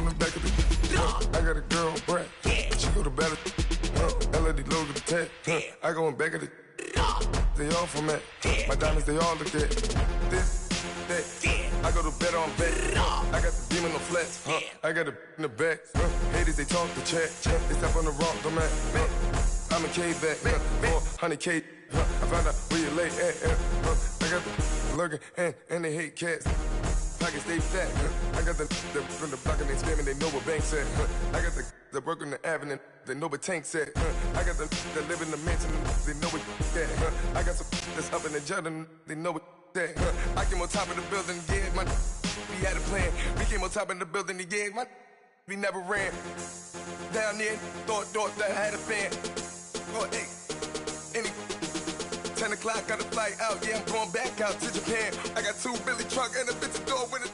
the back of the I got a girl, Brad. She go to battle. LOD logo the tag. I go in back of the they all from that. My diamonds, they all look at this, that. I go to bed on bed. I got the demon on flats. I got it in the back. Haters, they talk the chat. They step on the rock, don't matter. I'm a K-back. 400K. I found out where you lay at. I got the lurking and they hate cats. Pockets stay fat. I got the from the block and they spamming, they know what banks at. I got the work on the avenue, they know what tanks at. I got the live in the mansion, they know what that. I got some that's up in the Jordan, they know what that. I came on top of the building, yeah, my we had a plan. We came on top of the building, yeah, my we never ran. Down there, thought that I had a fan. Oh, hey, any 10 o'clock, got a flight out, yeah, I'm going back out to Japan. I got 2 Billy truck and a bitch door with it.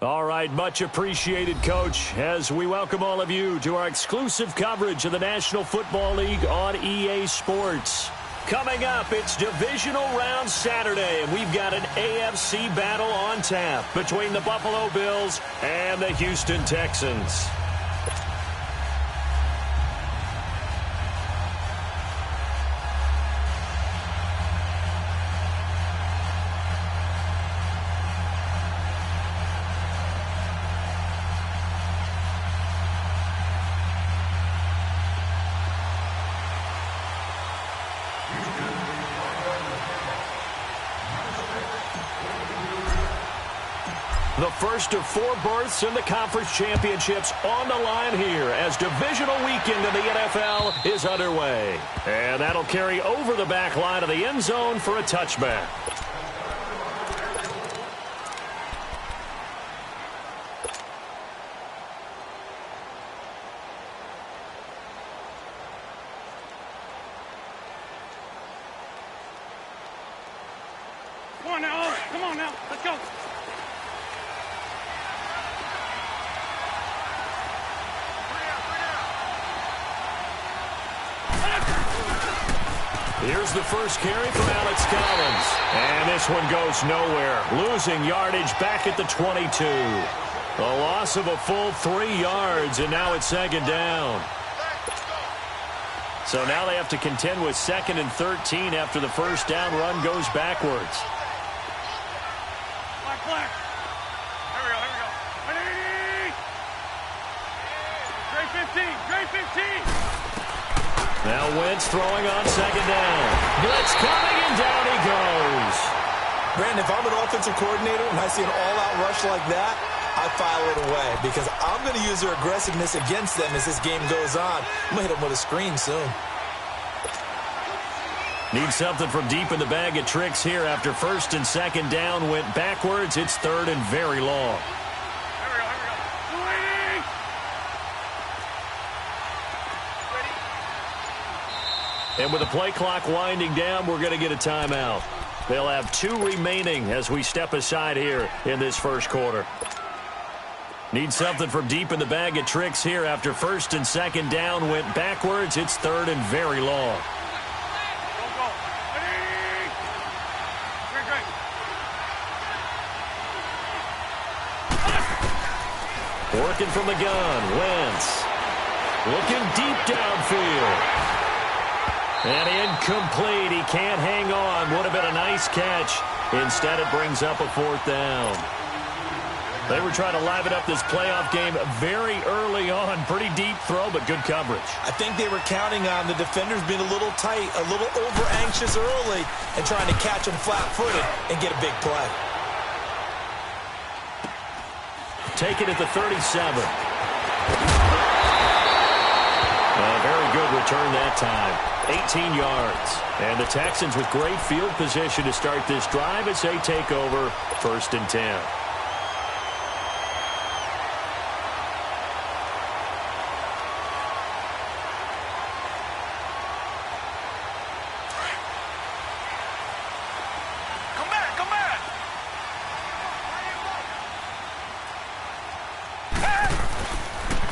All right, much appreciated, Coach, as we welcome all of you to our exclusive coverage of the National Football League on EA Sports. Coming up, it's Divisional Round Saturday, and we've got an AFC battle on tap between the Buffalo Bills and the Houston Texans. The first of 4 berths in the conference championships on the line here as divisional weekend in the NFL is underway. And that'll carry over the back line of the end zone for a touchback. Come on now, come on now, let's go. Here's the first carry for Alex Collins. And this one goes nowhere. Losing yardage back at the 22. A loss of a full 3 yards, and now it's second down. So now they have to contend with 2nd and 13 after the first down run goes backwards. Black. Here we go. Ready? Gray 15. Now Wentz throwing on second down. Blitz coming, and down he goes. Brandon, if I'm an offensive coordinator and I see an all-out rush like that, I file it away because I'm going to use their aggressiveness against them as this game goes on. I'm going to hit them with a screen soon. Need something from deep in the bag of tricks here after 1st and 2nd down went backwards. It's 3rd and very long. And with the play clock winding down, we're going to get a timeout. They'll have 2 remaining as we step aside here in this first quarter. Need something from deep in the bag of tricks here after 1st and 2nd down went backwards. It's 3rd and very long. Working from the gun, Wentz. Looking deep downfield. And incomplete. He can't hang on. Would have been a nice catch. Instead, it brings up a 4th down. They were trying to liven up this playoff game very early on. Pretty deep throw, but good coverage. I think they were counting on the defenders being a little tight, a little over-anxious early, and trying to catch them flat-footed and get a big play. Take it at the 37. A very good return that time. 18 yards. And the Texans with great field position to start this drive as they take over 1st and 10.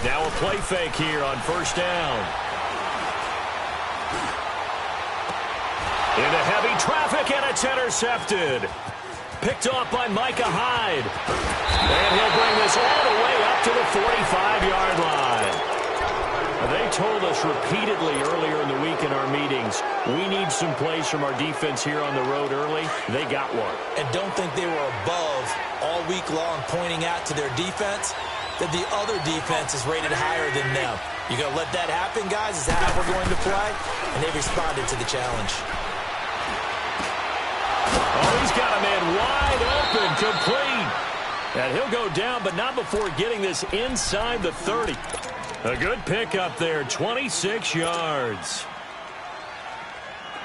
Now a play fake here on 1st down. Into heavy traffic, and it's intercepted. Picked off by Micah Hyde. And he'll bring this all the way this repeatedly earlier in the week in our meetings. We need some plays from our defense here on the road early. They got one. And don't think they were above all week long, pointing out to their defense that the other defense is rated higher than them. You going to let that happen, guys? Is that how we're going to play? And they responded to the challenge. Oh, he's got a man wide open, complete. And he'll go down, but not before getting this inside the 30. A good pickup there, 26 yards.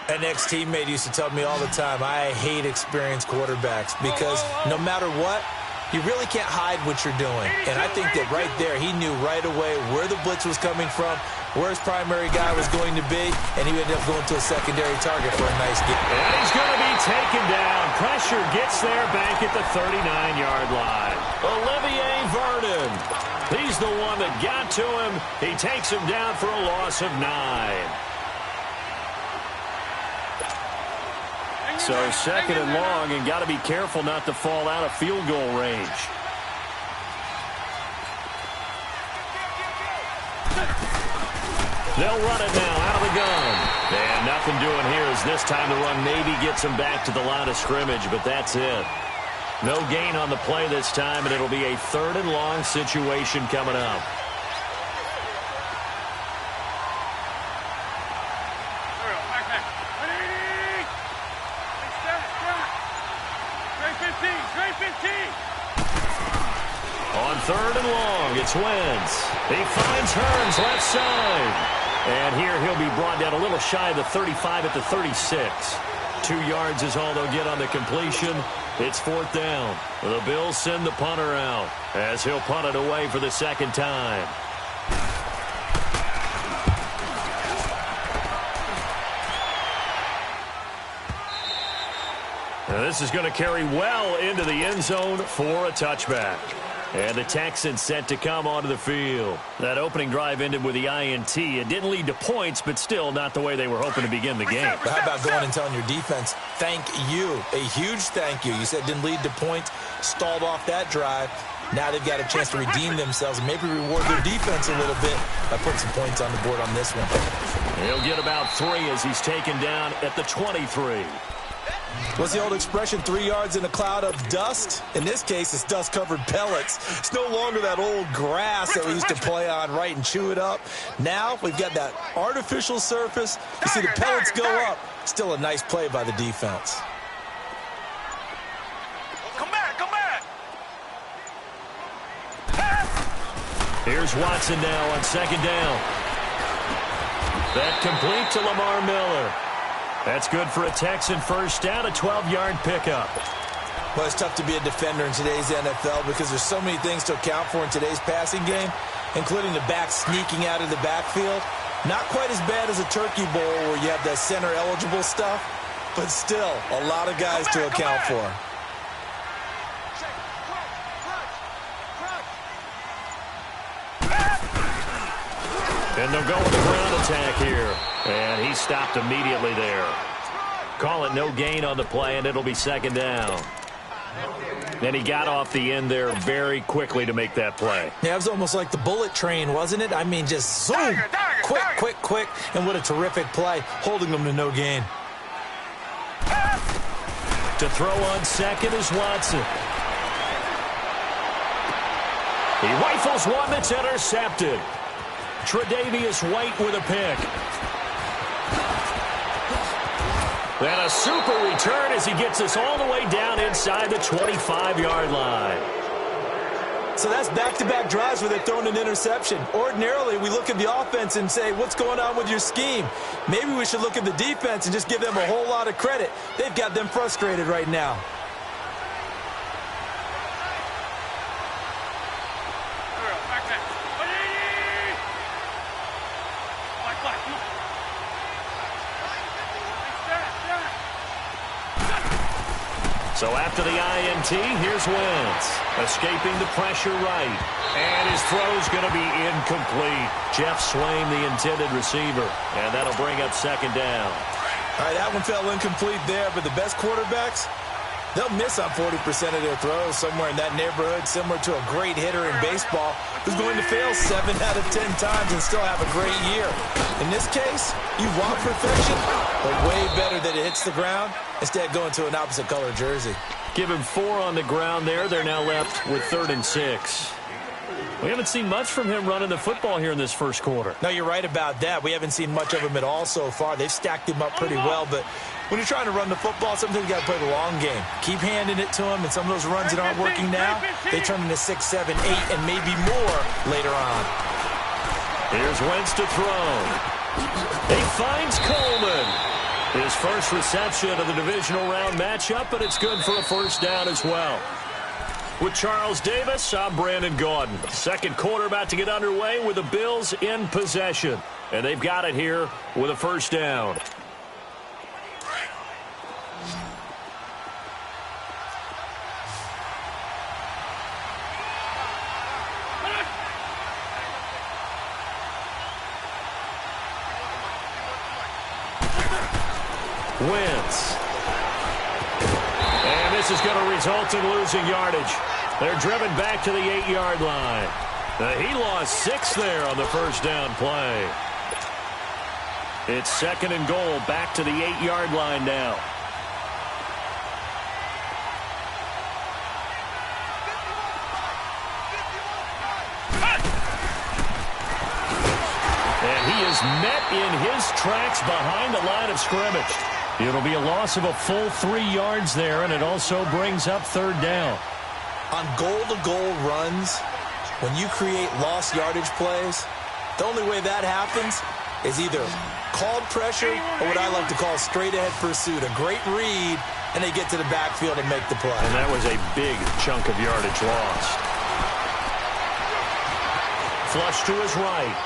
An ex-teammate used to tell me all the time, I hate experienced quarterbacks because no matter what, you really can't hide what you're doing. And I think that right there, he knew right away where the blitz was coming from, where his primary guy was going to be, and he ended up going to a secondary target for a nice game. And he's going to be taken down. Pressure gets there back at the 39-yard line. Olivier Vernon. He's the one that got to him. He takes him down for a loss of 9. So second and long, and got to be careful not to fall out of field goal range. They'll run it now out of the gun. And nothing doing here as this time the run maybe gets him back to the line of scrimmage, but that's it. No gain on the play this time, and it'll be a third and long situation coming up. On third and long, it's Wentz. He finds Hearns left side. And here he'll be brought down a little shy of the 35 at the 36. 2 yards is all they'll get on the completion. It's fourth down. The Bills send the punter out as he'll punt it away for the second time. Now this is going to carry well into the end zone for a touchback. And the Texans set to come onto the field. That opening drive ended with the INT. It didn't lead to points, but still not the way they were hoping to begin the game. But how about going and telling your defense, thank you, a huge thank you. You said it didn't lead to points, stalled off that drive. Now they've got a chance to redeem themselves and maybe reward their defense a little bit by putting some points on the board on this one. He'll get about 3 as he's taken down at the 23. What's the old expression, 3 yards in a cloud of dust? In this case, it's dust-covered pellets. It's no longer that old grass that we used to play on, right, and chew it up. Now we've got that artificial surface. You see the pellets go up. Still a nice play by the defense. Come back, come back. Here's Watson now on second down. That complete to Lamar Miller. That's good for a Texan first down, a 12-yard pickup. Well, it's tough to be a defender in today's NFL because there's so many things to account for in today's passing game, including the back sneaking out of the backfield. Not quite as bad as a turkey bowl where you have the center-eligible stuff, but still a lot of guys to account for. And they'll go with the ground attack here. And he stopped immediately there. Call it no gain on the play, and it'll be second down. And he got off the end there very quickly to make that play. Yeah, it was almost like the bullet train, wasn't it? I mean, just zoom, quick, and what a terrific play, holding them to no gain. To throw on second is Watson. He rifles one that's intercepted. Tre'Davious White with a pick. And a super return as he gets us all the way down inside the 25-yard line. So that's back-to-back drives where they're throwing an interception. Ordinarily, we look at the offense and say, what's going on with your scheme? Maybe we should look at the defense and just give them a whole lot of credit. They've got them frustrated right now. So after the INT, here's Wentz, escaping the pressure right. And his throw's going to be incomplete. Jeff Swain, the intended receiver. And that'll bring up second down. All right, that one fell incomplete there, but the best quarterbacks, They'll miss on 40% of their throws, somewhere in that neighborhood, similar to a great hitter in baseball who's going to fail 7 out of 10 times and still have a great year. In this case, you want perfection, but way better that it hits the ground instead going to an opposite color jersey. Give him 4 on the ground there. They're now left with 3rd and 6. We haven't seen much from him running the football here in this first quarter. No, you're right about that. We haven't seen much of him at all so far. They've stacked him up pretty well, but when you're trying to run the football, sometimes you got to play the long game. Keep handing it to him, and some of those runs that aren't working now, they turn into 6, 7, 8, and maybe more later on. Here's Wentz to throw. He finds Coleman. His first reception of the divisional round matchup, but it's good for a first down as well. With Charles Davis, I'm Brandon Gaudin. Second quarter about to get underway with the Bills in possession. And they've got it here with a first down. Wentz. And this is going to result in losing yardage. They're driven back to the 8-yard line. He lost 6 there on the first down play. It's 2nd and goal, back to the 8-yard line now. And he is met in his tracks behind the line of scrimmage. It'll be a loss of a full 3 yards there, and it also brings up 3rd down. On goal-to-goal runs, when you create lost yardage plays, the only way that happens is either called pressure or what I like to call straight-ahead pursuit. A great read, and they get to the backfield and make the play. And that was a big chunk of yardage lost. Flush to his right,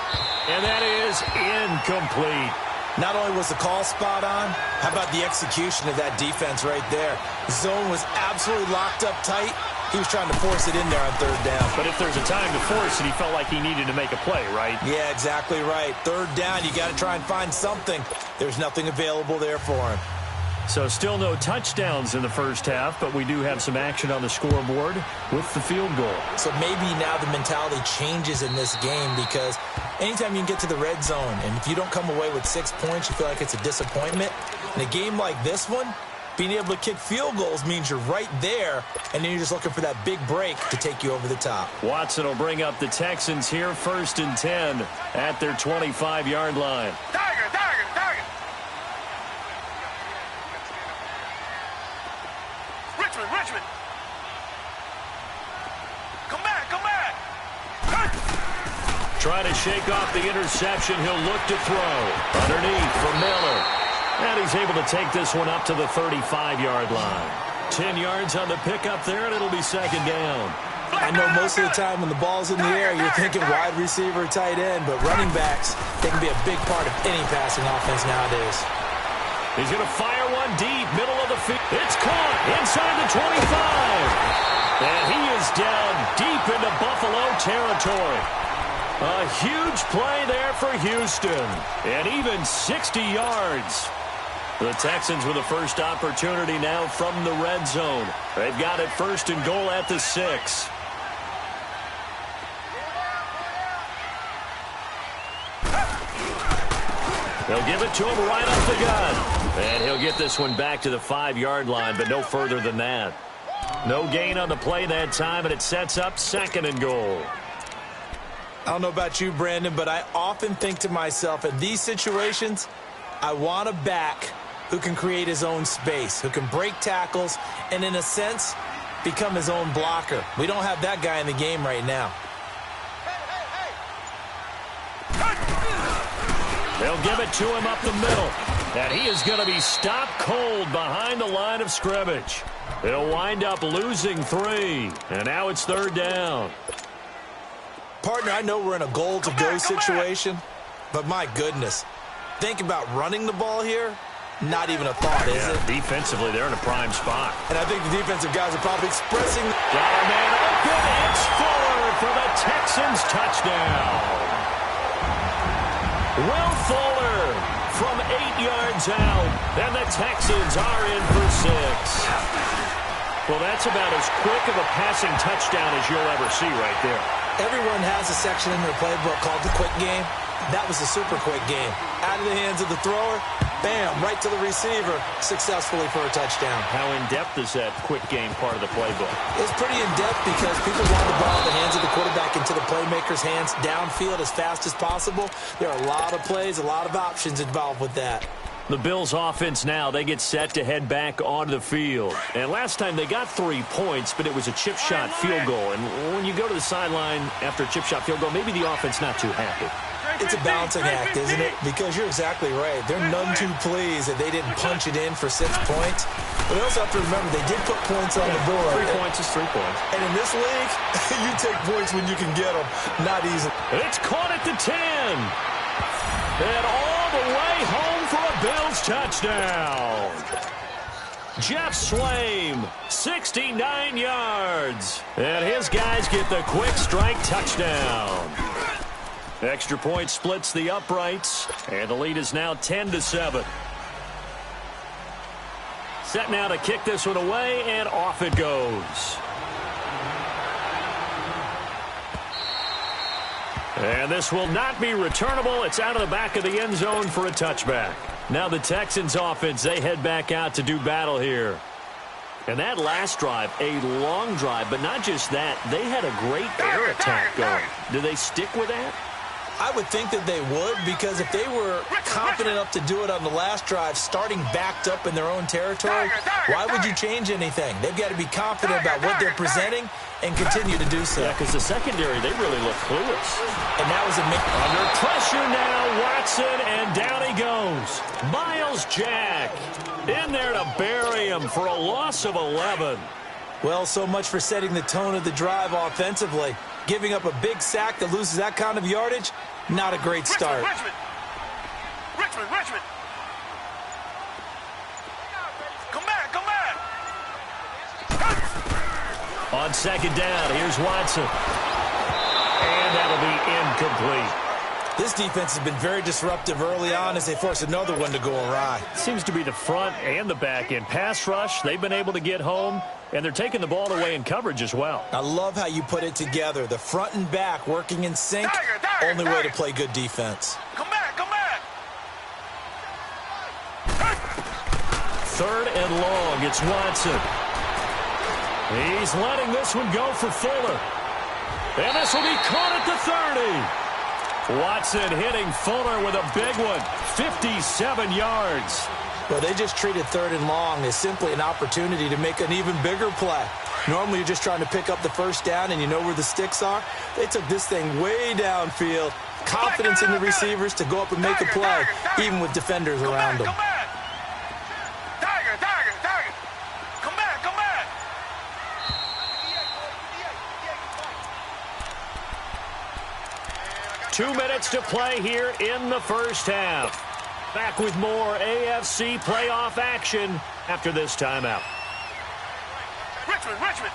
and that is incomplete. Not only was the call spot on, how about the execution of that defense right there? The zone was absolutely locked up tight. He was trying to force it in there on 3rd down. But if there's a time to force it, he felt like he needed to make a play, right? Yeah, exactly right. 3rd down, you got to try and find something. There's nothing available there for him. So still no touchdowns in the first half, but we do have some action on the scoreboard with the field goal. So maybe now the mentality changes in this game, because anytime you can get to the red zone, and if you don't come away with 6 points, you feel like it's a disappointment. In a game like this one, being able to kick field goals means you're right there, and then you're just looking for that big break to take you over the top. Watson will bring up the Texans here, 1st and 10 at their 25-yard line. Tiger, tiger, tiger. Richmond, Richmond. Come back, come back. Trying to shake off the interception. He'll look to throw. Underneath for Miller. And he's able to take this one up to the 35-yard line. 10 yards on the pickup there, and it'll be 2nd down. I know most of the time when the ball's in the air, you're thinking wide receiver, tight end, but running backs, they can be a big part of any passing offense nowadays. He's going to fire one deep, middle of the field. It's caught inside the 25. And he is down deep into Buffalo territory. A huge play there for Houston. And even 60 yards. The Texans with the first opportunity now from the red zone. They've got it 1st and goal at the 6. They'll give it to him right off the gun. And he'll get this one back to the 5-yard line, but no further than that. No gain on the play that time, and it sets up 2nd and goal. I don't know about you, Brandon, but I often think to myself, in these situations, I want a back who can create his own space, who can break tackles, and in a sense, become his own blocker. We don't have that guy in the game right now. They'll give it to him up the middle. And he is going to be stopped cold behind the line of scrimmage. They'll wind up losing 3. And now it's 3rd down. Partner, I know we're in a goal-to-go situation, but my goodness, think about running the ball here. Not even a thought, is it? Defensively, they're in a prime spot. And I think the defensive guys are probably expressing... Got a man open. It's Fuller for the Texans touchdown. Will Fuller from 8 yards out. And the Texans are in for 6. Well, that's about as quick of a passing touchdown as you'll ever see right there. Everyone has a section in their playbook called the quick game. That was a super quick game. Out of the hands of the thrower, bam, right to the receiver, successfully for a touchdown. How in-depth is that quick game part of the playbook? It's pretty in-depth because people want the ball in the hands of the quarterback into the playmaker's hands downfield as fast as possible. There are a lot of plays, a lot of options involved with that. The Bills offense now, they get set to head back onto the field. And last time they got 3 points, but it was a chip shot field goal. And when you go to the sideline after a chip shot field goal, maybe the offense not too happy. It's a balancing act, isn't it? Because you're exactly right. They're none too pleased that they didn't punch it in for 6 points. But they also have to remember they did put points on the board. 3 points is 3 points. And in this league, you take points when you can get them. Not easy. It's caught at the 10. And all the way home for a Bills touchdown. Jeff Swaim, 69 yards. And his guys get the quick strike touchdown. Extra point splits the uprights, and the lead is now 10-7. Set now to kick this one away, and off it goes. And this will not be returnable. It's out of the back of the end zone for a touchback. Now the Texans offense, they head back out to do battle here. And that last drive, a long drive, but not just that. They had a great air attack going. Do they stick with that? I would think that they would, because if they were confident enough to do it on the last drive, starting backed up in their own territory, why would you change anything? They've got to be confident about what they're presenting and continue to do so. Yeah, because the secondary, they really look clueless. And that was a under pressure now, Watson, and down he goes. Miles Jack in there to bury him for a loss of 11. Well, so much for setting the tone of the drive offensively. Giving up a big sack that loses that kind of yardage, not a great start. Richmond. Come back. On second down, here's Watson. And that'll be incomplete. This defense has been very disruptive early on as they force another one to go awry. Seems to be the front and the back end. Pass rush, they've been able to get home, and they're taking the ball away in coverage as well. I love how you put it together. The front and back working in sync, only way to play good defense. Come back. Third and long, it's Watson. He's letting this one go for Fuller. And this will be caught at the 30. Watson hitting Fuller with a big one, 57 yards. Well, they just treated third and long as simply an opportunity to make an even bigger play. Normally, you're just trying to pick up the first down and you know where the sticks are. They took this thing way downfield. Confidence in the receivers to go up and make a play, even with defenders around them. Tiger. Come back. 2 minutes to play here in the first half. Back with more AFC playoff action after this timeout. Richmond.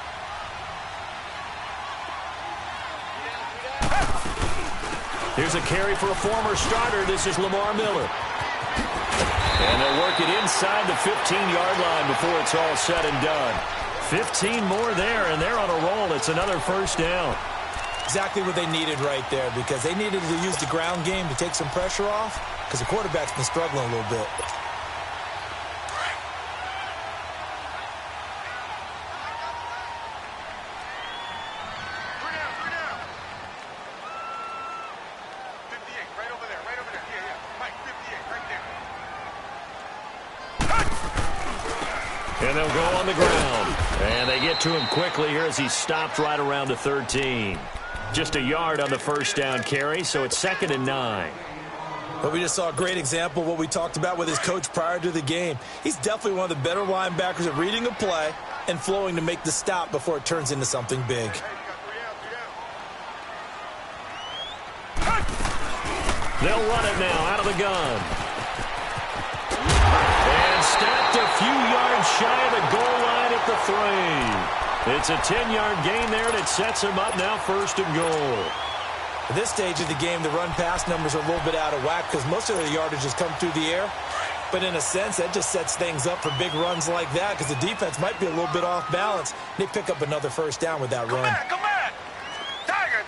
Here's a carry for a former starter. This is Lamar Miller. And they'll work it inside the 15-yard line before it's all said and done. 15 more there, and they're on a roll. It's another first down. Exactly what they needed right there, because they needed to use the ground game to take some pressure off, because the quarterback's been struggling a little bit. And they'll go on the ground. And they get to him quickly here as he stopped right around the 13. Just a yard on the first down carry, so it's 2nd and 9. But we just saw a great example of what we talked about with his coach prior to the game. He's definitely one of the better linebackers at reading a play and flowing to make the stop before it turns into something big. They'll run it now out of the gun. And stopped a few yards shy of the goal line at the 3. It's a 10-yard gain there, and it sets him up now 1st and goal. At this stage of the game, the run-pass numbers are a little bit out of whack because most of the yardage has come through the air. But in a sense, that just sets things up for big runs like that because the defense might be a little bit off balance. They pick up another first down with that run. Come back. Tiger.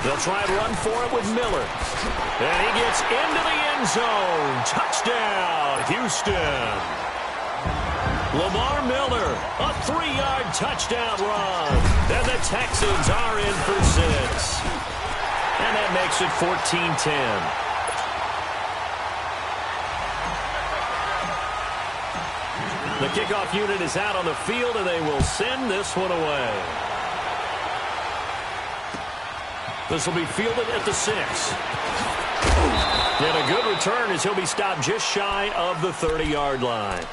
They'll try and run for it with Miller. And he gets into the end zone. Touchdown, Houston. Lamar Miller, a 3-yard touchdown run. And the Texans are in for 6. And that makes it 14-10. The kickoff unit is out on the field, and they will send this one away. This will be fielded at the 6. And a good return as he'll be stopped just shy of the 30-yard line.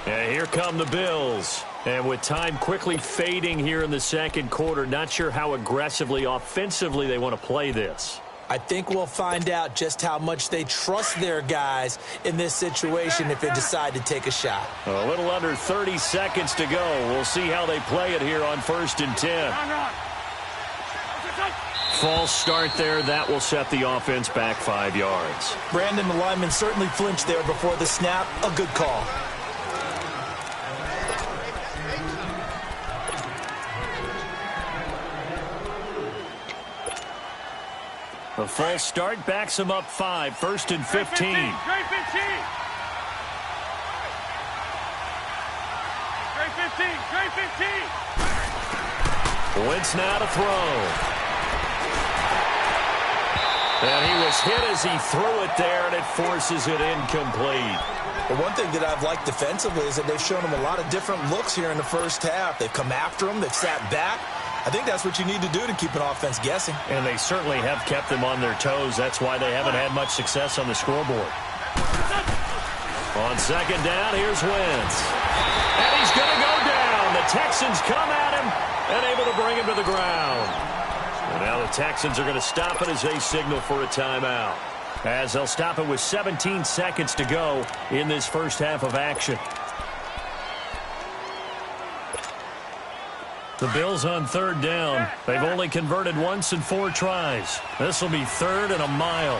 And here come the Bills. And with time quickly fading here in the second quarter, not sure how aggressively, offensively they want to play this. I think we'll find out just how much they trust their guys in this situation if they decide to take a shot. A little under 30 seconds to go. We'll see how they play it here on 1st and 10. False start there. That will set the offense back 5 yards. Brandon, the lineman certainly flinched there before the snap. A good call. A false start backs him up 5. 1st and 15. Straight 15. Wentz now to throw. And he was hit as he threw it there, and it forces it incomplete. But one thing that I've liked defensively is that they've shown him a lot of different looks here in the first half. They've come after him. They've sat back. I think that's what you need to do to keep an offense guessing. And they certainly have kept them on their toes. That's why they haven't had much success on the scoreboard. On 2nd down, here's Wentz. And he's going to go down. The Texans come at him and able to bring him to the ground. And now the Texans are going to stop it as they signal for a timeout. As they'll stop it with 17 seconds to go in this first half of action. The Bills on 3rd down. They've only converted once in 4 tries. This will be 3rd and a mile.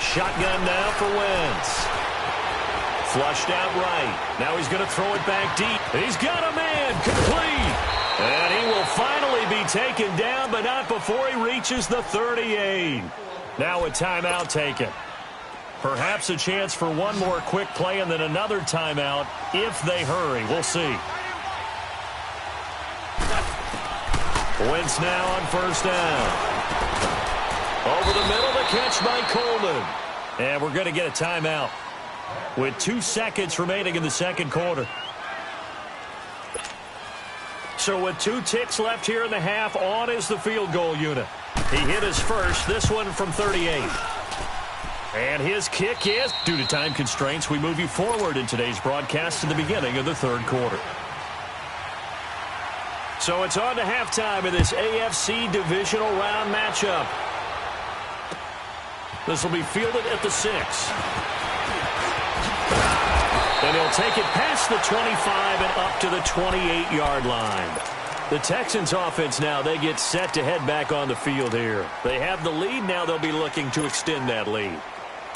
Shotgun now for Wentz. Flushed out right. Now he's going to throw it back deep. He's got a man. Complete. And he will finally be taken down, but not before he reaches the 38. Now a timeout taken. Perhaps a chance for one more quick play and then another timeout if they hurry. We'll see. Wentz now on 1st down. Over the middle, the catch by Coleman. And we're going to get a timeout with 2 seconds remaining in the second quarter. So with 2 ticks left here in the half, on is the field goal unit. He hit his first, this one from 38. And his kick is, due to time constraints, we move you forward in today's broadcast to the beginning of the 3rd quarter. So it's on to halftime in this AFC divisional round matchup. This will be fielded at the 6. And he'll take it past the 25 and up to the 28-yard line. The Texans offense now, they get set to head back on the field here. They have the lead. Now they'll be looking to extend that lead.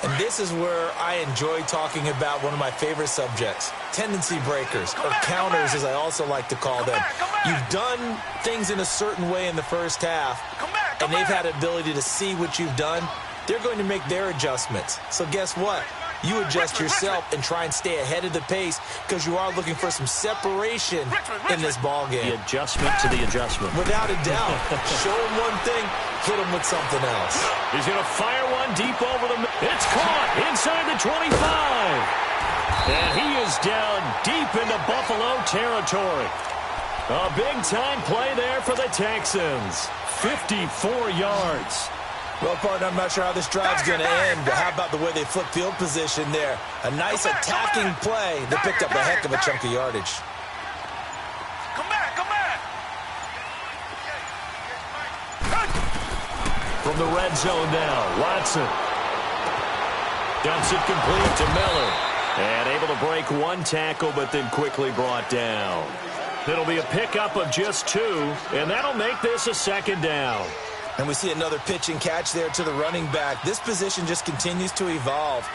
And this is where I enjoy talking about one of my favorite subjects, tendency breakers, or counters as I also like to call them. You've done things in a certain way in the first half, and they've had an ability to see what you've done. They're going to make their adjustments. So guess what? You adjust yourself and try and stay ahead of the pace because you are looking for some separation in this ball game. The adjustment to the adjustment. Without a doubt. Show him one thing, hit him with something else. He's going to fire one deep over the middle. It's caught inside the 25. And he is down deep into Buffalo territory. A big-time play there for the Texans. 54 yards. Well, partner, I'm not sure how this drive's going to end, but how about the way they flip field position there? A nice attacking play that picked up a heck of a chunk of yardage. Come back. From the red zone now, Watson dumps it complete to Miller. And able to break one tackle, but then quickly brought down. It'll be a pickup of just 2, and that'll make this a 2nd down. And we see another pitch and catch there to the running back. This position just continues to evolve.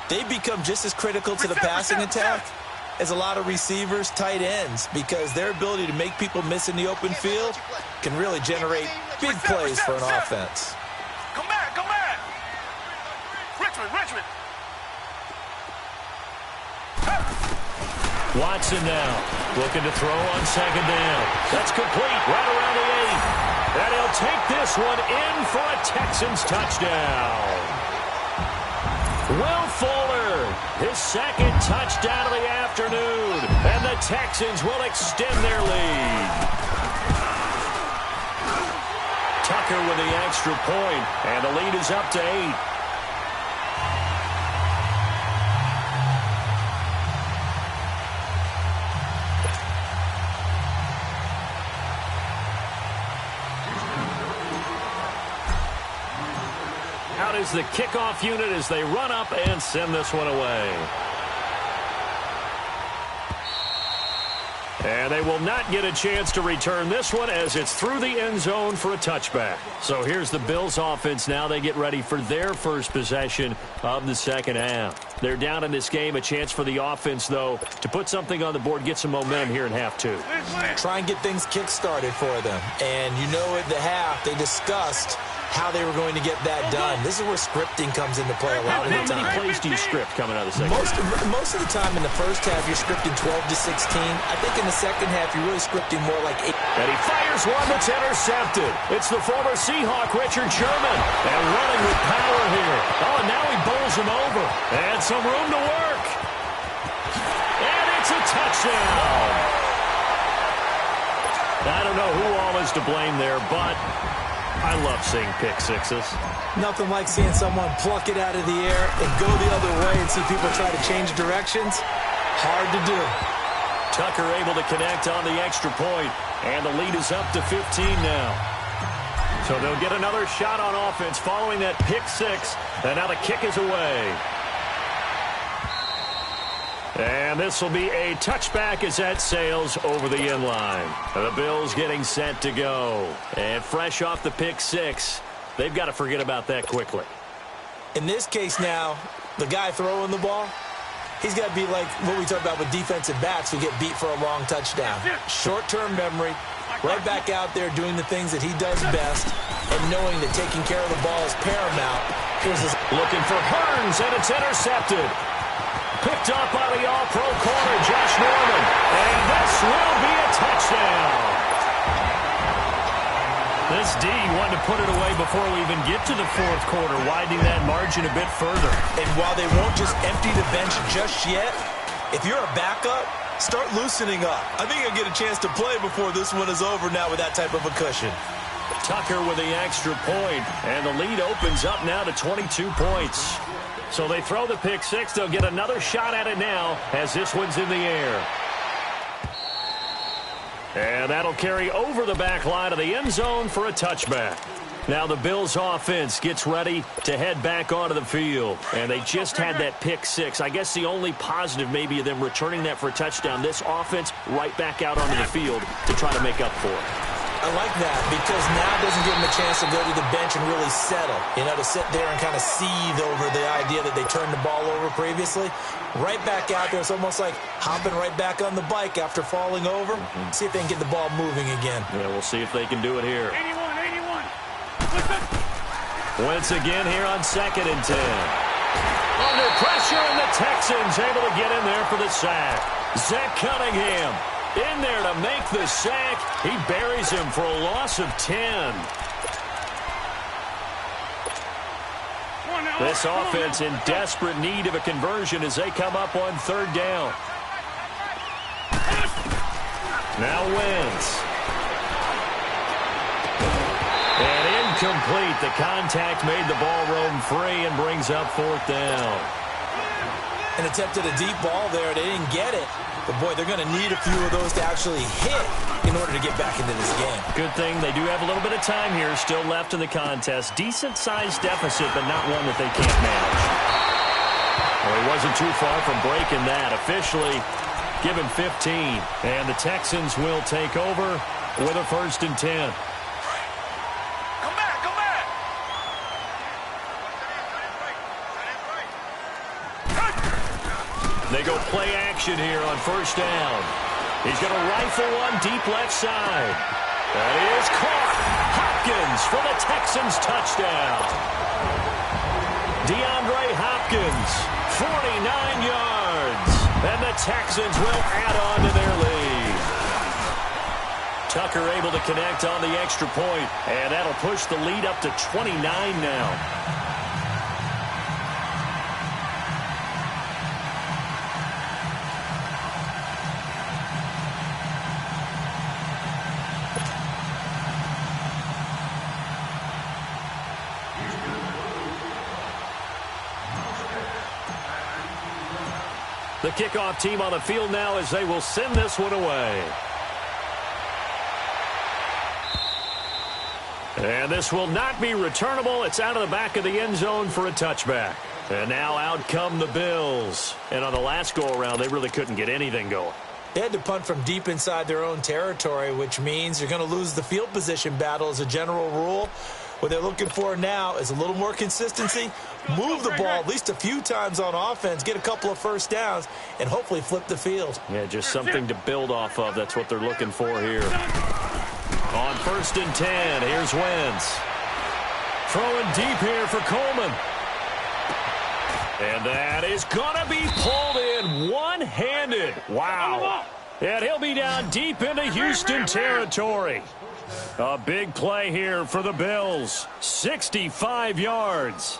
They become just as critical to the passing attack as a lot of receivers, tight ends, because their ability to make people miss in the open field can really generate big plays for an offense. Come back, come back. Richmond. Watson now looking to throw on 2nd down. That's complete right around the 8. And he'll take this one in for a Texans touchdown. Will Fuller, his 2nd touchdown of the afternoon. And the Texans will extend their lead. Tucker with the extra point, and the lead is up to 8. Out is the kickoff unit as they run up and send this one away. And they will not get a chance to return this one as it's through the end zone for a touchback. So here's the Bills offense now. They get ready for their first possession of the 2nd half. They're down in this game. A chance for the offense, though, to put something on the board, get some momentum here in half 2. Try and get things kick-started for them. And you know at the half they discussed how they were going to get that done. This is where scripting comes into play a lot of the time. How many plays do you script coming out of the second? Most of the time in the first half, you're scripting 12 to 16. I think in the second half, you're really scripting more like 8. And he fires one that's intercepted. It's the former Seahawk, Richard Sherman. And running with power here. Oh, and now he bowls him over. And some room to work. And it's a touchdown. I don't know who all is to blame there, but I love seeing pick sixes. Nothing like seeing someone pluck it out of the air and go the other way and see people try to change directions. Hard to do. Tucker able to connect on the extra point, and the lead is up to 15 now. So they'll get another shot on offense following that pick 6, and now the kick is away. And this will be a touchback as that sails over the end line. The Bills getting set to go. And fresh off the pick 6, they've got to forget about that quickly. In this case now, the guy throwing the ball, he's got to be like what we talk about with defensive backs who get beat for a long touchdown. Short-term memory, right back out there doing the things that he does best, and knowing that taking care of the ball is paramount. Here's his looking for Hearns, and it's intercepted. Picked up by the all-pro corner, Josh Norman. And this will be a touchdown. This D wanted to put it away before we even get to the fourth quarter, widening that margin a bit further. And while they won't just empty the bench just yet, if you're a backup, start loosening up. I think you'll get a chance to play before this one is over now with that type of a cushion. Tucker with the extra point, and the lead opens up now to 22 points. So they throw the pick 6. They'll get another shot at it now as this one's in the air. And that'll carry over the back line of the end zone for a touchback. Now the Bills offense gets ready to head back onto the field. And they just had that pick 6. I guess the only positive maybe of them returning that for a touchdown. This offense right back out onto the field to try to make up for it. I like that because now it doesn't give them a chance to go to the bench and really settle. You know, to sit there and kind of seethe over the idea that they turned the ball over previously. Right back out there, it's almost like hopping right back on the bike after falling over. See if they can get the ball moving again. Yeah, we'll see if they can do it here. 81. Once again here on 2nd and 10. Under pressure, and the Texans able to get in there for the sack. Zach Cunningham in there to make the sack. He buries him for a loss of 10. This offense in desperate need of a conversion as they come up on 3rd down. Now Wentz. And incomplete. The contact made the ball roam free and brings up 4th down. An attempt at a deep ball there. They didn't get it. But, boy, they're going to need a few of those to actually hit in order to get back into this game. Good thing they do have a little bit of time here still left in the contest. Decent-sized deficit, but not one that they can't manage. Well, he wasn't too far from breaking that. Officially, Give him 15. And the Texans will take over with a 1st and 10. Come back, come back. They go play action here on 1st down. He's going to rifle one deep left side. That is caught. Hopkins for the Texans touchdown. DeAndre Hopkins, 49 yards. And the Texans will add on to their lead. Tucker able to connect on the extra point, and that'll push the lead up to 29 now. The kickoff team on the field now as they will send this one away. And this will not be returnable. It's out of the back of the end zone for a touchback. And now out come the Bills. And on the last go-around, they really couldn't get anything going. They had to punt from deep inside their own territory, which means you're going to lose the field position battle as a general rule. What they're looking for now is a little more consistency, move the ball at least a few times on offense, get a couple of 1st downs, and hopefully flip the field. Yeah, just something to build off of. That's what they're looking for here. On 1st and 10, here's Wentz. Throwing deep here for Coleman. And that is going to be pulled in one-handed. Wow. And he'll be down deep into Houston territory. A big play here for the Bills. 65 yards.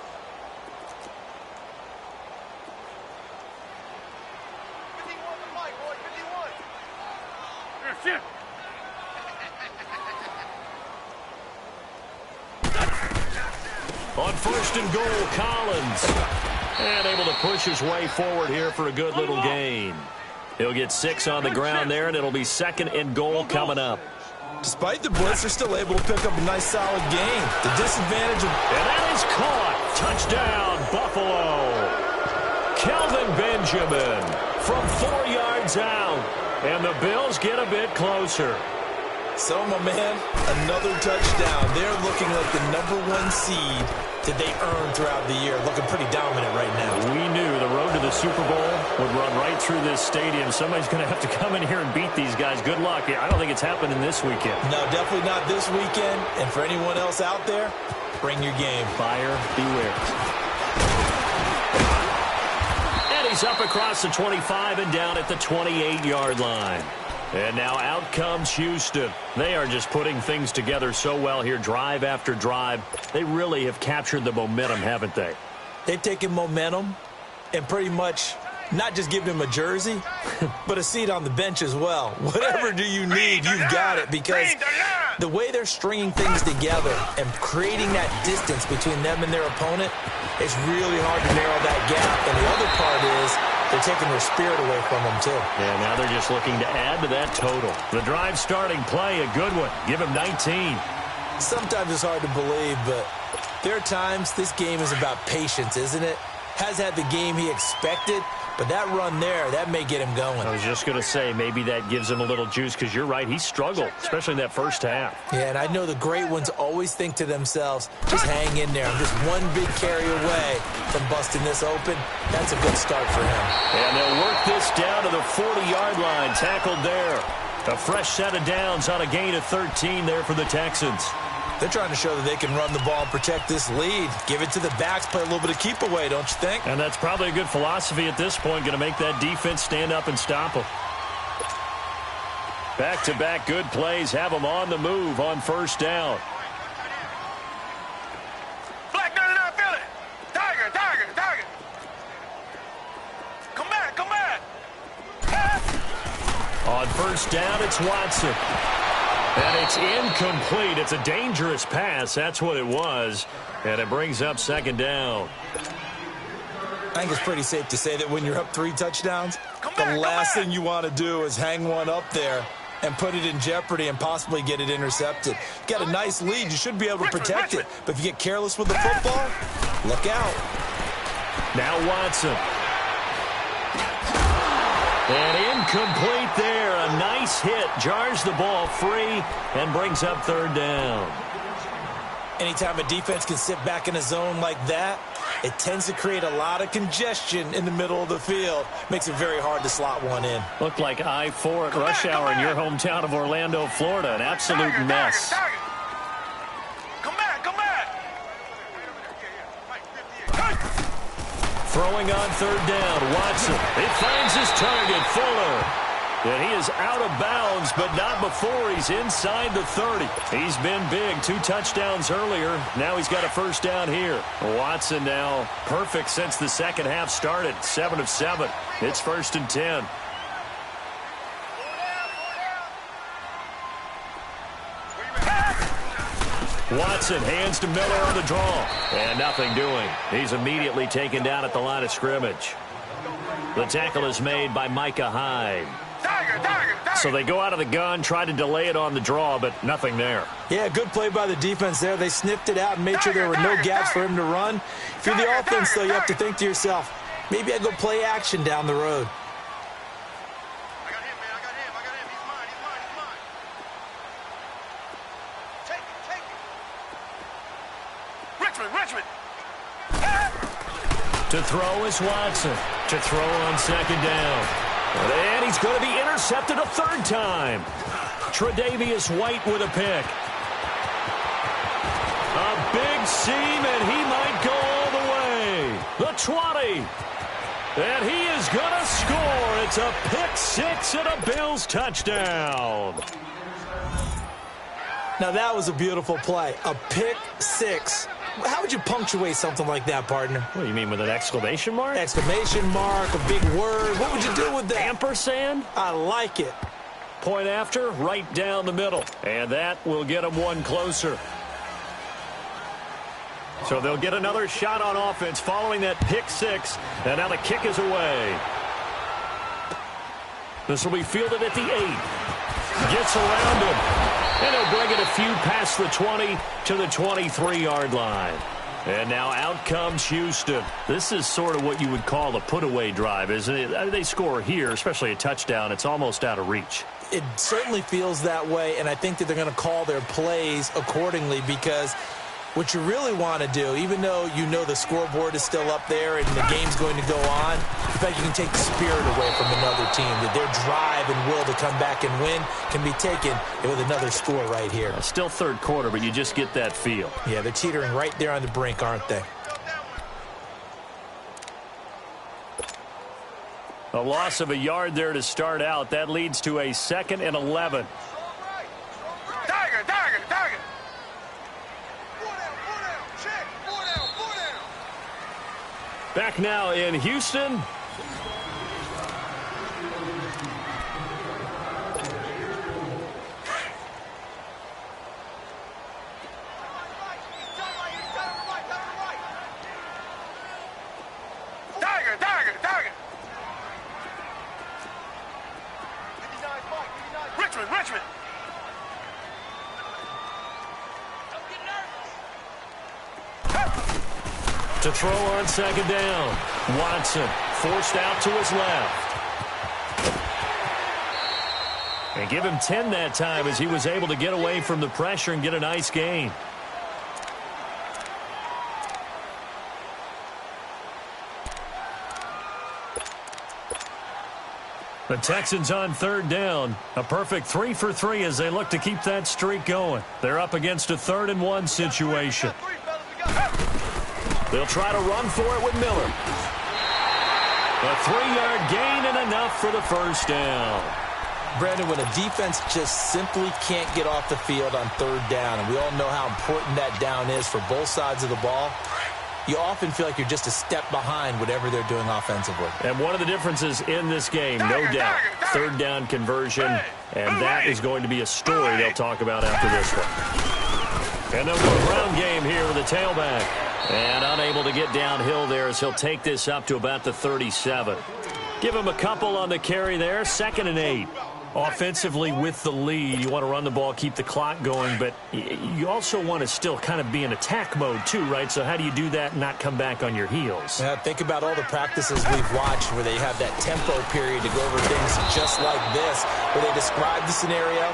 On 1st and goal, Collins. And able to push his way forward here for a good little gain. He'll get 6 on the ground there, and it'll be 2nd and goal coming up. Despite the blitz, they're still able to pick up a nice, solid gain. The disadvantage of... And that is caught. Touchdown, Buffalo. Kelvin Benjamin from 4 yards out. And the Bills get a bit closer. So, my man, another touchdown. They're looking like the #1 seed that they earned throughout the year. Looking pretty dominant right now. We knew the road to the Super Bowl would run right through this stadium. Somebody's going to have to come in here and beat these guys. Good luck. I don't think it's happening this weekend. No, definitely not this weekend. And for anyone else out there, bring your game. Buyer beware. And he's up across the 25 and down at the 28-yard line. And now out comes Houston. They are just putting things together so well here, drive after drive. They really have captured the momentum, haven't they? They've taken momentum and pretty much not just given him a jersey, but a seat on the bench as well. Whatever do you need, you've got it, because the way they're stringing things together and creating that distance between them and their opponent, it's really hard to narrow that gap. And the other part is they're taking their spirit away from them, too. Yeah, now they're just looking to add to that total. The drive starting play, a good one. Give him 19. Sometimes it's hard to believe, but there are times this game is about patience, isn't it? Has had the game he expected, but that run there, that may get him going. I was just going to say, maybe that gives him a little juice, because you're right, he struggled, especially in that first half. Yeah, and I know the great ones always think to themselves, just hang in there. I'm just one big carry away from busting this open. That's a good start for him. And they'll work this down to the 40-yard line, tackled there. A fresh set of downs on a gain of 13 there for the Texans. They're trying to show that they can run the ball and protect this lead. Give it to the backs, play a little bit of keep away, don't you think? And that's probably a good philosophy at this point, going to make that defense stand up and stop them. Back-to-back good plays have them on the move on first down. Black 99 Philly. Tiger, Tiger, Tiger. Come back, come back. On first down, it's Watson. And it's incomplete. It's a dangerous pass. That's what it was. And it brings up second down. I think it's pretty safe to say that when you're up 3 touchdowns, the last thing you want to do is hang one up there and put it in jeopardy and possibly get it intercepted. Got a nice lead. You should be able to protect it. But if you get careless with the football, look out. Now Watson. And incomplete there. A nice hit. Jars the ball free and brings up third down. Anytime a defense can sit back in a zone like that, it tends to create a lot of congestion in the middle of the field. Makes it very hard to slot one in. Looked like I-4 at rush hour in your hometown of Orlando, Florida. An absolute mess. Come back. Throwing on third down, Watson. He finds his target, Fuller. And he is out of bounds, but not before he's inside the 30. He's been big. 2 touchdowns earlier. Now he's got a first down here. Watson now perfect since the second half started. 7 of 7. It's 1st and 10. Watson hands to Miller on the draw. And nothing doing. He's immediately taken down at the line of scrimmage. The tackle is made by Micah Hyde. So they go out of the gun, try to delay it on the draw, but nothing there. Yeah, good play by the defense there. They sniffed it out and made sure there were no gaps for him to run. If you're the offense, though, you have to think to yourself, maybe I go play action down the road. I got him, man. I got him. He's mine. Take it. Richmond. To throw is Watson. To throw on second down. And he's going to be intercepted a third time. Tre'Davious White with a pick. A big seam, and he might go all the way. The 20. And he is going to score. It's a pick 6 and a Bills touchdown. Now, that was a beautiful play. A pick 6. How would you punctuate something like that, partner? What do you mean, with an exclamation mark? Exclamation mark, a big word. What would you do with that? Ampersand? I like it. Point after, right down the middle. And that will get them one closer. So they'll get another shot on offense following that pick 6. And now the kick is away. This will be fielded at the 8. Gets around him. And he'll bring it a few past the 20 to the 23-yard line. And now out comes Houston. This is sort of what you would call a put-away drive, isn't it? I mean, they score here, especially a touchdown. It's almost out of reach. It certainly feels that way, and I think that they're going to call their plays accordingly, because what you really want to do, even though you know the scoreboard is still up there and the game's going to go on, in fact, you can take the spirit away from another team, that their drive and will to come back and win can be taken with another score right here. Still third quarter, but you just get that feel. Yeah, they're teetering right there on the brink, aren't they? A loss of a yard there to start out. That leads to a 2nd and 11. Tiger. Back now in Houston. Tiger. Richmond. To throw on second down. Watson forced out to his left. And give him 10 that time as he was able to get away from the pressure and get a nice gain. The Texans on third down. A perfect 3 for 3 as they look to keep that streak going. They're up against a 3rd and 1 situation. They'll try to run for it with Miller. A 3-yard gain and enough for the first down. Brandon, when a defense just simply can't get off the field on third down, and we all know how important that down is for both sides of the ball, you often feel like you're just a step behind whatever they're doing offensively. And one of the differences in this game, no doubt, third down conversion, and that is going to be a story they'll talk about after this one. And they'll go ground game here with a tailback. And unable to get downhill there as he'll take this up to about the 37. Give him a couple on the carry there, 2nd and 8. Offensively with the lead, you want to run the ball, keep the clock going, but you also want to still kind of be in attack mode too, right? So how do you do that and not come back on your heels? Yeah, think about all the practices we've watched where they have that tempo period to go over things just like this, where they describe the scenario,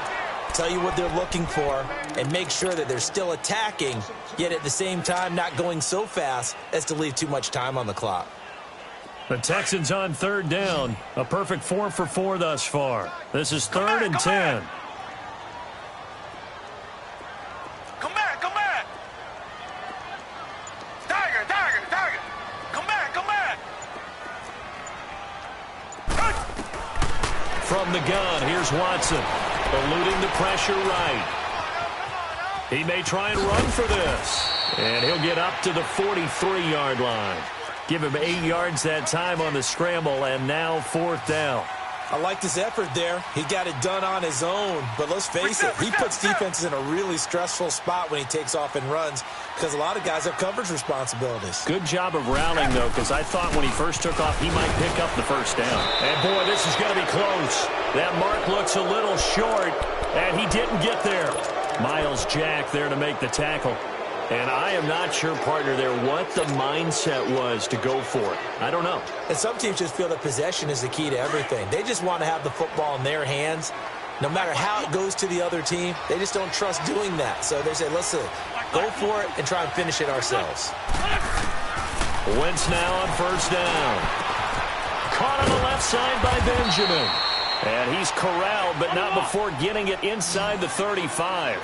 tell you what they're looking for, and make sure that they're still attacking, yet at the same time not going so fast as to leave too much time on the clock. The Texans on third down. A perfect 4 for 4 thus far. This is third and 10. Come back, come back. Tiger, tiger, tiger. Come back, come back. From the gun, here's Watson. Eluding the pressure right. He may try and run for this. And he'll get up to the 43-yard line. Give him 8 yards that time on the scramble, and now fourth down. I liked his effort there. He got it done on his own. But let's face it, he puts defenses in a really stressful spot when he takes off and runs because a lot of guys have coverage responsibilities. Good job of rallying, though, because I thought when he first took off, he might pick up the first down. And, boy, this is going to be close. That mark looks a little short, and he didn't get there. Miles Jack there to make the tackle. And I am not sure, partner, there what the mindset was to go for it. I don't know. And some teams just feel that possession is the key to everything. They just want to have the football in their hands. No matter how it goes to the other team, they just don't trust doing that. So they say, listen, go for it and try and finish it ourselves. Wentz now on first down. Caught on the left side by Benjamin. And he's corralled, but not before getting it inside the 35.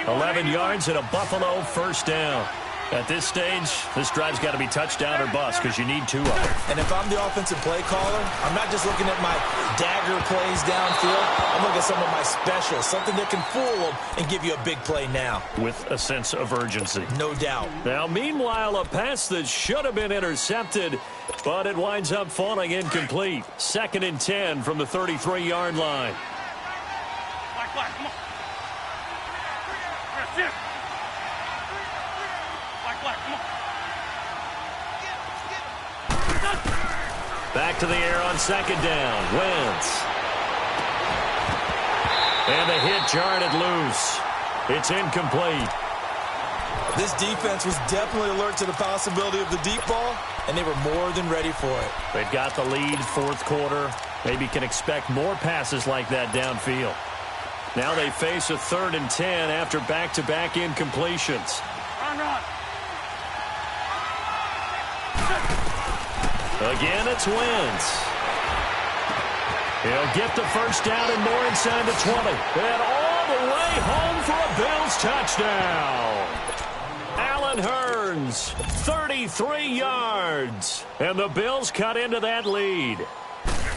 11 yards and a Buffalo first down. At this stage, this drive's got to be touchdown or bust because you need 2 of them. And if I'm the offensive play caller, I'm not just looking at my dagger plays downfield. I'm looking at some of my specials, something that can fool them and give you a big play now. With a sense of urgency. No doubt. Now, meanwhile, a pass that should have been intercepted, but it winds up falling incomplete. 2nd and 10 from the 33-yard line. Black, come on. Sit. Black, come on. Back to the air on 2nd down. Wentz. And the hit jarred it loose. It's incomplete. This defense was definitely alert to the possibility of the deep ball, and they were more than ready for it. They've got the lead, 4th quarter. Maybe can expect more passes like that downfield. Now they face a 3rd and 10 after back-to-back incompletions. Run. Again, it's Wentz. He'll get the first down and more inside the 20. And all the way home for a Bills touchdown. Allen Hurns, 33 yards. And the Bills cut into that lead.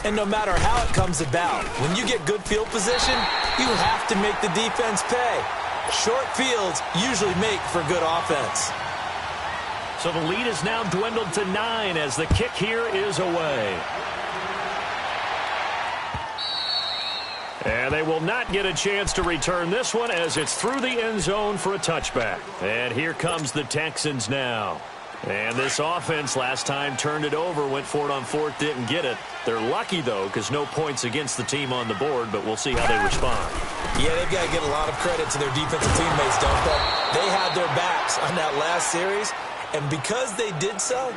And no matter how it comes about, when you get good field position, you have to make the defense pay. Short fields usually make for good offense. So the lead is now dwindled to 9 as the kick here is away. And they will not get a chance to return this one as it's through the end zone for a touchback. And here comes the Texans now. And this offense last time turned it over, went for it on 4th, didn't get it. They're lucky, though, because no points against the team on the board, but we'll see how they respond. Yeah, they've got to get a lot of credit to their defensive teammates, don't they? They had their backs on that last series, and because they did so,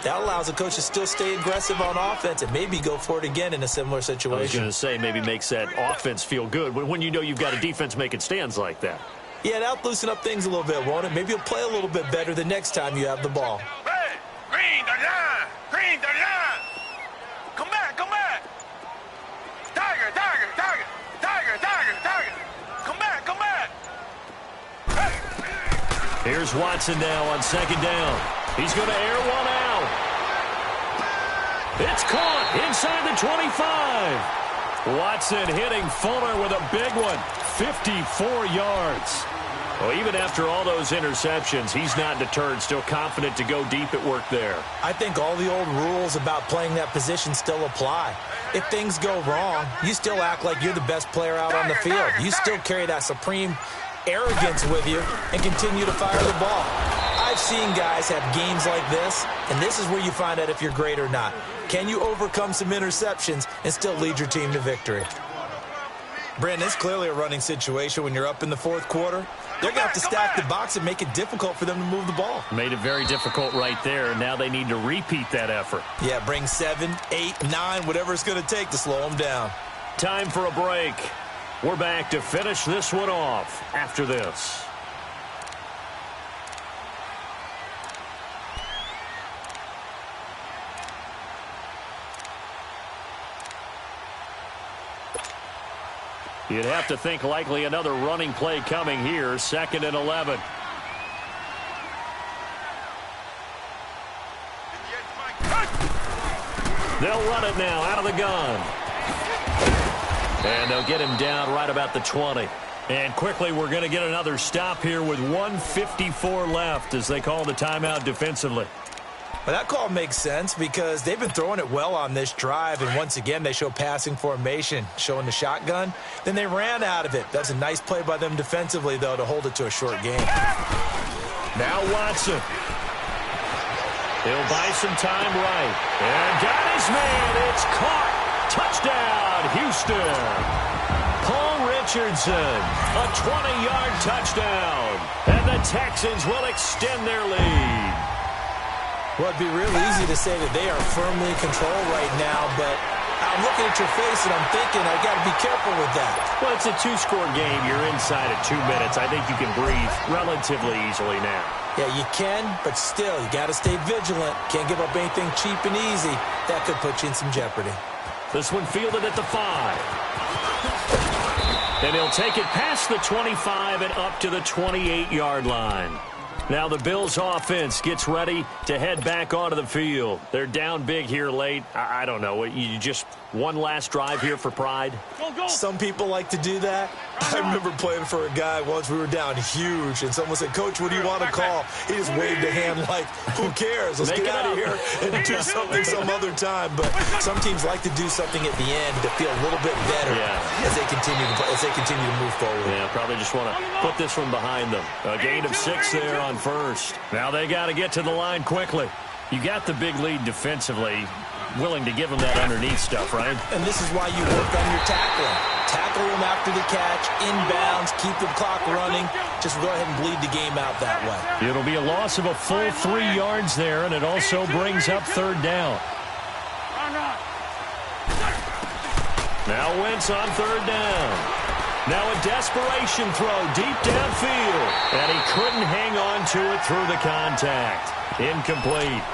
that allows the coach to still stay aggressive on offense and maybe go for it again in a similar situation. I was going to say maybe makes that offense feel good when you know you've got a defense making stands like that. Yeah, that'll loosen up things a little bit, won't it? Maybe you'll play a little bit better the next time you have the ball. Red, green, the line. Green, the line. Come back, come back. Tiger, tiger, tiger. Tiger, tiger, tiger. Come back, come back. Hey. Here's Watson now on 2nd down. He's going to air one out. It's caught inside the 25. Watson hitting Fuller with a big one. 54 yards. Well, even after all those interceptions, he's not deterred, still confident to go deep at work there. I think all the old rules about playing that position still apply. If things go wrong, you still act like you're the best player out on the field. You still carry that supreme arrogance with you and continue to fire the ball. I've seen guys have games like this, and this is where you find out if you're great or not. Can you overcome some interceptions and still lead your team to victory? Brandon, it's clearly a running situation when you're up in the fourth quarter. They're going to have to stack the box and make it difficult for them to move the ball. Made it very difficult right there. Now they need to repeat that effort. Yeah, bring 7, 8, 9, whatever it's going to take to slow them down. Time for a break. We're back to finish this one off after this. You'd have to think likely another running play coming here, 2nd and 11. They'll run it now out of the gun. And they'll get him down right about the 20. And quickly we're going to get another stop here with 1:54 left as they call the timeout defensively. Well, that call makes sense because they've been throwing it well on this drive, and once again they show passing formation, showing the shotgun. Then they ran out of it. That's a nice play by them defensively, though, to hold it to a short game. Now Watson. He'll buy some time right. And got his man. It's caught. Touchdown, Houston. Paul Richardson, a 20-yard touchdown. And the Texans will extend their lead. Well, it'd be real easy to say that they are firmly in control right now, but I'm looking at your face and I'm thinking I got to be careful with that. Well, it's a 2-score game. You're inside of 2 minutes. I think you can breathe relatively easily now. Yeah, you can, but still, you got to stay vigilant. Can't give up anything cheap and easy. That could put you in some jeopardy. This one fielded at the 5. And he'll take it past the 25 and up to the 28-yard line. Now the Bills offense gets ready to head back onto the field. They're down big here late. I don't know. You just one last drive here for pride? Some people like to do that. I remember playing for a guy once. We were down huge, and someone said, "Coach, what do you want to call?" He just waved a hand like, "Who cares? Let's get out of here and do something some other time." But some teams like to do something at the end to feel a little bit better as they continue to move forward. Yeah, probably just want to put this one behind them. A gain of 6 there on first. Now they got to get to the line quickly. You got the big lead defensively. Willing to give them that underneath stuff, right? And this is why you work on your tackling. Tackle them after the catch, inbounds, keep the clock running. Just go ahead and bleed the game out that way. It'll be a loss of a full 3 yards there, and it also brings up 3rd down. Now Wentz on 3rd down. Now a desperation throw deep downfield. And he couldn't hang on to it through the contact. Incomplete.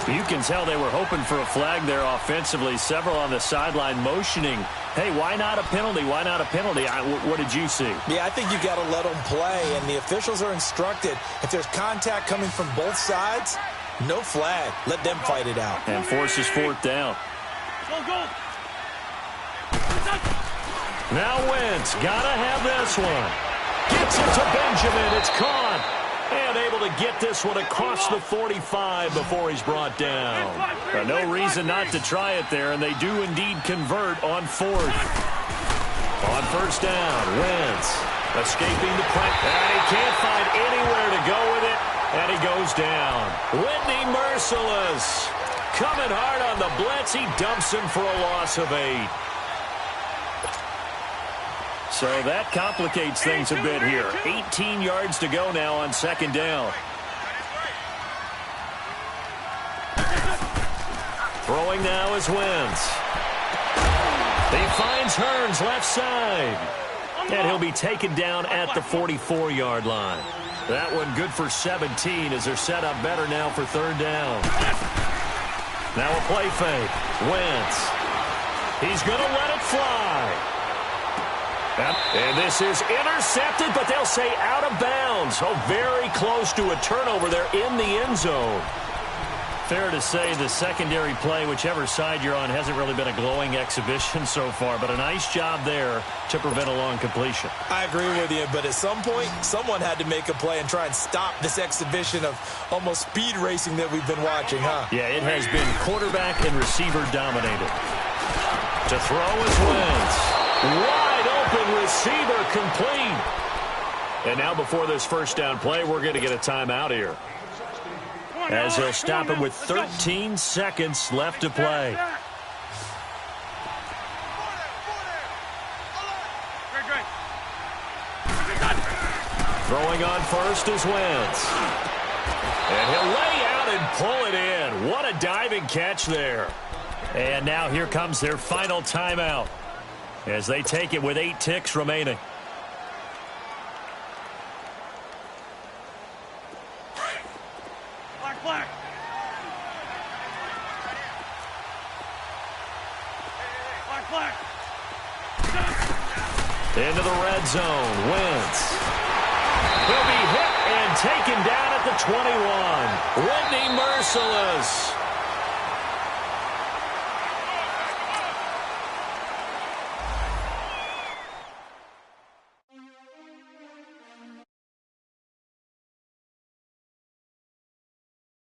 You can tell they were hoping for a flag there offensively. Several on the sideline motioning, hey, why not a penalty? Why not a penalty? What did you see? Yeah, I think you got to let them play, and the officials are instructed. If there's contact coming from both sides, no flag. Let them fight it out. And forces 4th down. Now Wentz, gotta have this one. Gets it to Benjamin. It's caught. And able to get this one across the 45 before he's brought down. No reason not to try it there, and they do indeed convert on 4th. On 1st down, Wentz escaping the pressure. And he can't find anywhere to go with it, and he goes down. Whitney merciless. Coming hard on the blitz. He dumps him for a loss of 8. So that complicates things a bit here. 18 yards to go now on 2nd down. Throwing now is Wentz. He finds Hearns left side. And he'll be taken down at the 44-yard line. That one good for 17 as they're set up better now for 3rd down. Now a play fake. Wentz. He's going to let it fly. And this is intercepted, but they'll say out of bounds. Oh, very close to a turnover there in the end zone. Fair to say the secondary play, whichever side you're on, hasn't really been a glowing exhibition so far, but a nice job there to prevent a long completion. I agree with you, but at some point, someone had to make a play and try and stop this exhibition of almost speed racing that we've been watching, huh? Yeah, it has been quarterback and receiver dominated. To throw is Wentz. Wide open receiver complete. And now before this 1st down play, we're going to get a timeout here, as he'll stop him with 13 seconds left to play. Throwing on first is Wentz. And he'll lay out and pull it in. What a diving catch there. And now here comes their final timeout as they take it with 8 ticks remaining. Black. Into the red zone. Wentz. He'll be hit and taken down at the 21. Whitney merciless.